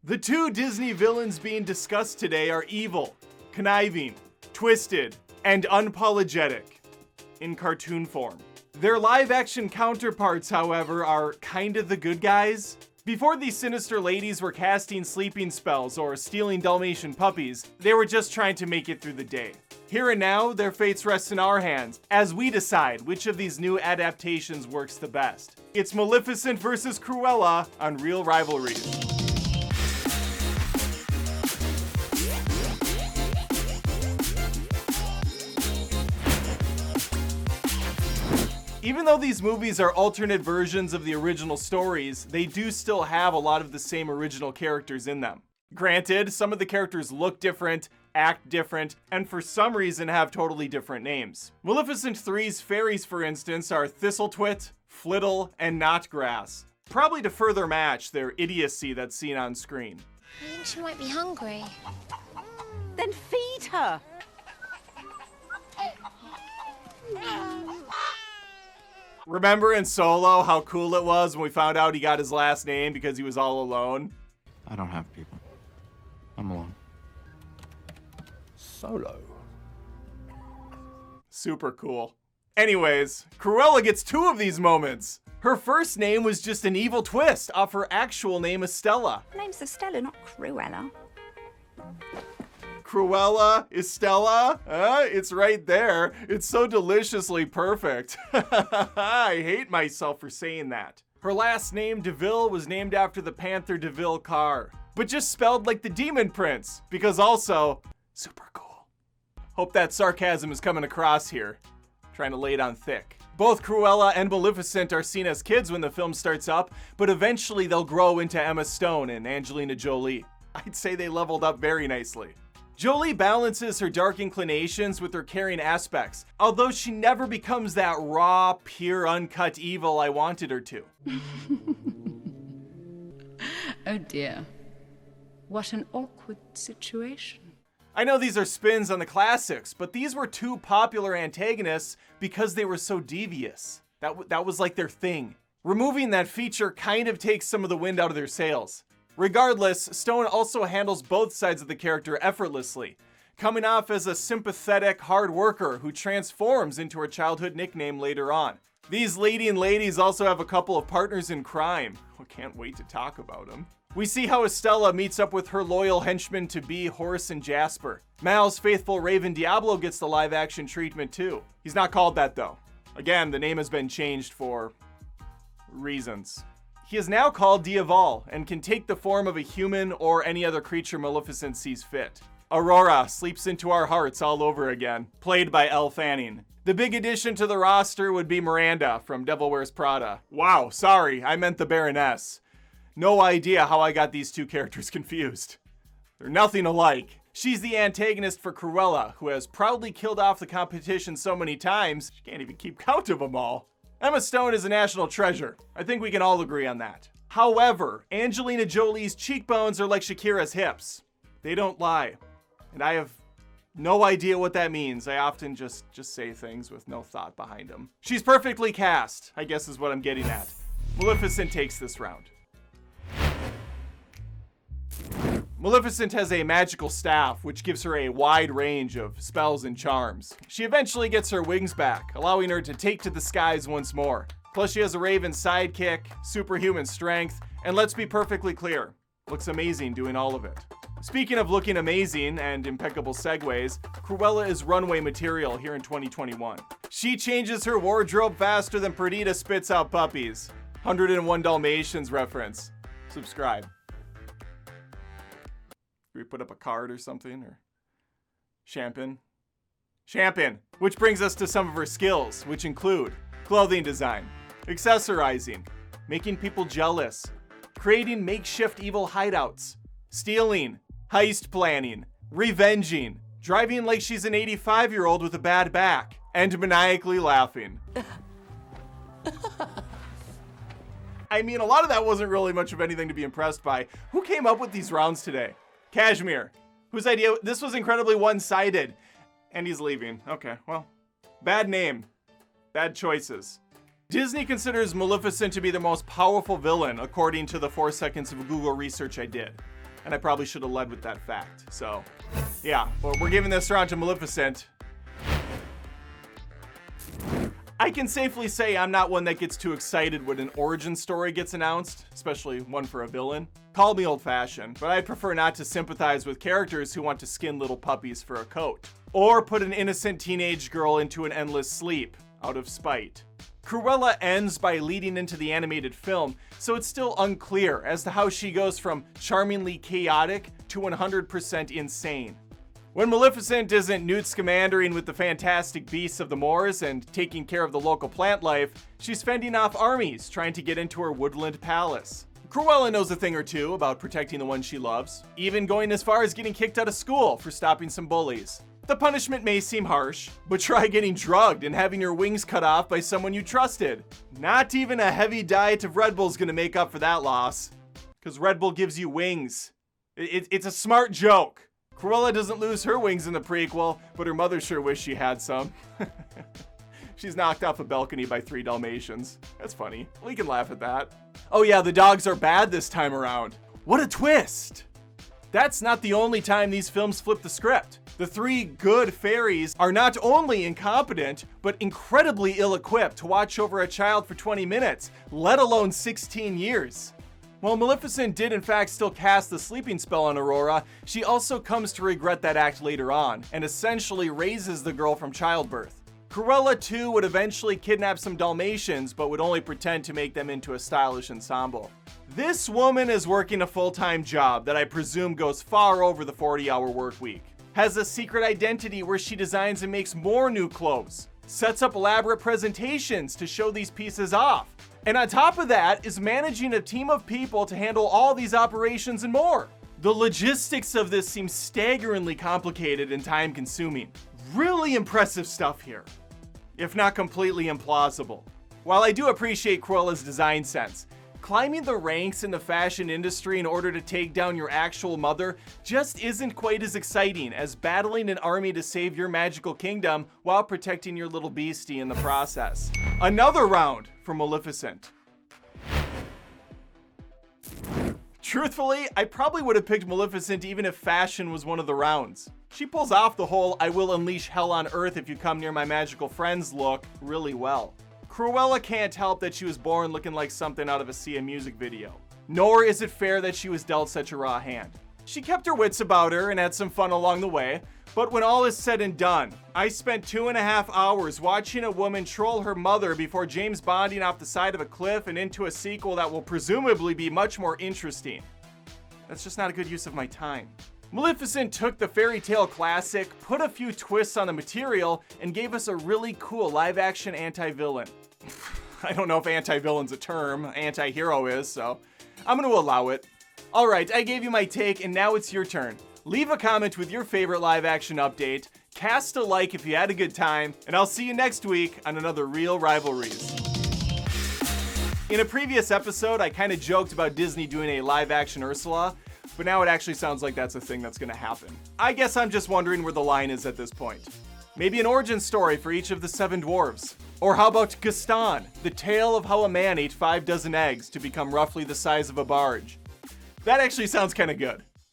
The two Disney villains being discussed today are evil, conniving, twisted, and unapologetic in cartoon form. Their live-action counterparts, however, are kinda the good guys. Before these sinister ladies were casting sleeping spells or stealing Dalmatian puppies, they were just trying to make it through the day. Here and now, their fates rest in our hands as we decide which of these new adaptations works the best. It's Maleficent versus Cruella on Reel Rivalries. Even though these movies are alternate versions of the original stories, they do still have a lot of the same original characters in them. Granted, some of the characters look different, act different, and for some reason have totally different names. Maleficent 3's fairies, for instance, are Thistletwit, Flittle, and Knotgrass, probably to further match their idiocy that's seen on screen. I think she might be hungry. Then feed her. Remember in Solo how cool it was when we found out he got his last name because he was all alone? I don't have people. I'm alone. Solo. Super cool. Anyways, Cruella gets two of these moments. Her first name was just an evil twist off her actual name, Estella. Her name's Estella, not Cruella. Cruella, Estella, it's right there. It's so deliciously perfect. I hate myself for saying that. Her last name, DeVille, was named after the Panther DeVille Carr, but just spelled like the Demon Prince, because also, super cool. Hope that sarcasm is coming across here. Trying to lay it on thick. Both Cruella and Maleficent are seen as kids when the film starts up, but eventually they'll grow into Emma Stone and Angelina Jolie. I'd say they leveled up very nicely. Jolie balances her dark inclinations with her caring aspects, although she never becomes that raw, pure, uncut evil I wanted her to. Oh dear. What an awkward situation. I know these are spins on the classics, but these were two popular antagonists because they were so devious. That was like their thing. Removing that feature kind of takes some of the wind out of their sails. Regardless, Stone also handles both sides of the character effortlessly, coming off as a sympathetic hard worker who transforms into her childhood nickname later on. These leading ladies also have a couple of partners in crime. I can't wait to talk about them. We see how Estella meets up with her loyal henchmen to be Horace and Jasper. Mal's faithful Raven Diablo gets the live-action treatment too. He's not called that though. Again, the name has been changed for reasons. He is now called Diaval and can take the form of a human or any other creature Maleficent sees fit. Aurora sleeps into our hearts all over again, played by Elle Fanning. The big addition to the roster would be Miranda from Devil Wears Prada. Wow, sorry, I meant the Baroness. No idea how I got these two characters confused. They're nothing alike. She's the antagonist for Cruella, who has proudly killed off the competition so many times, she can't even keep count of them all. Emma Stone is a national treasure. I think we can all agree on that. However, Angelina Jolie's cheekbones are like Shakira's hips. They don't lie. And I have no idea what that means. I often just say things with no thought behind them. She's perfectly cast, I guess is what I'm getting at. Maleficent takes this round. Maleficent has a magical staff, which gives her a wide range of spells and charms. She eventually gets her wings back, allowing her to take to the skies once more. Plus she has a raven sidekick, superhuman strength, and let's be perfectly clear, looks amazing doing all of it. Speaking of looking amazing and impeccable segues, Cruella is runway material here in 2021. She changes her wardrobe faster than Perdita spits out puppies. 101 Dalmatians reference. Subscribe. We put up a card or something, or Champion. Which brings us to some of her skills, which include clothing design, accessorizing, making people jealous, creating makeshift evil hideouts, stealing, heist planning, revenging, driving like she's an 85-year-old with a bad back, and maniacally laughing. I mean, a lot of that wasn't really much of anything to be impressed by. Who came up with these rounds today? Kashmir, whose idea, this was incredibly one-sided. And he's leaving. Okay, well, bad name. Bad choices. Disney considers Maleficent to be the most powerful villain, according to the 4 seconds of Google research I did. And I probably should have led with that fact. So, yeah, well, we're giving this round to Maleficent. I can safely say I'm not one that gets too excited when an origin story gets announced, especially one for a villain. Call me old-fashioned, but I prefer not to sympathize with characters who want to skin little puppies for a coat, or put an innocent teenage girl into an endless sleep, out of spite. Cruella ends by leading into the animated film, so it's still unclear as to how she goes from charmingly chaotic to 100% insane. When Maleficent isn't Newt Scamandering with the fantastic beasts of the moors and taking care of the local plant life, she's fending off armies trying to get into her woodland palace. Cruella knows a thing or two about protecting the ones she loves, even going as far as getting kicked out of school for stopping some bullies. The punishment may seem harsh, but try getting drugged and having your wings cut off by someone you trusted. Not even a heavy diet of Red Bull's gonna make up for that loss, because Red Bull gives you wings. It's a smart joke. Cruella doesn't lose her wings in the prequel, but her mother sure wished she had some. She's knocked off a balcony by 3 Dalmatians. That's funny. We can laugh at that. Oh yeah, the dogs are bad this time around. What a twist! That's not the only time these films flip the script. The 3 good fairies are not only incompetent, but incredibly ill-equipped to watch over a child for 20 minutes, let alone 16 years. While Maleficent did in fact still cast the sleeping spell on Aurora, she also comes to regret that act later on, and essentially raises the girl from childbirth. Cruella too would eventually kidnap some Dalmatians, but would only pretend to make them into a stylish ensemble. This woman is working a full-time job that I presume goes far over the 40-hour work week. Has a secret identity where she designs and makes more new clothes. Sets up elaborate presentations to show these pieces off. And on top of that is managing a team of people to handle all these operations and more. The logistics of this seem staggeringly complicated and time-consuming. Really impressive stuff here, if not completely implausible. While I do appreciate Cruella's design sense, climbing the ranks in the fashion industry in order to take down your actual mother just isn't quite as exciting as battling an army to save your magical kingdom while protecting your little beastie in the process. Another round for Maleficent. Truthfully, I probably would have picked Maleficent even if fashion was one of the rounds. She pulls off the whole "I will unleash hell on earth if you come near my magical friends" look really well. Cruella can't help that she was born looking like something out of a Sia music video. Nor is it fair that she was dealt such a raw hand. She kept her wits about her and had some fun along the way, but when all is said and done, I spent 2.5 hours watching a woman troll her mother before James Bonding off the side of a cliff and into a sequel that will presumably be much more interesting. That's just not a good use of my time. Maleficent took the fairy tale classic, put a few twists on the material, and gave us a really cool live-action anti-villain. I don't know if anti-villain's a term, anti-hero is, so I'm gonna allow it. Alright, I gave you my take, and now it's your turn. Leave a comment with your favorite live-action update, cast a like if you had a good time, and I'll see you next week on another Reel Rivalries. In a previous episode, I kinda joked about Disney doing a live-action Ursula, but now it actually sounds like that's a thing that's gonna happen. I guess I'm just wondering where the line is at this point. Maybe an origin story for each of the 7 dwarves. Or how about Gaston, the tale of how a man ate 5 dozen eggs to become roughly the size of a barge. That actually sounds kinda good.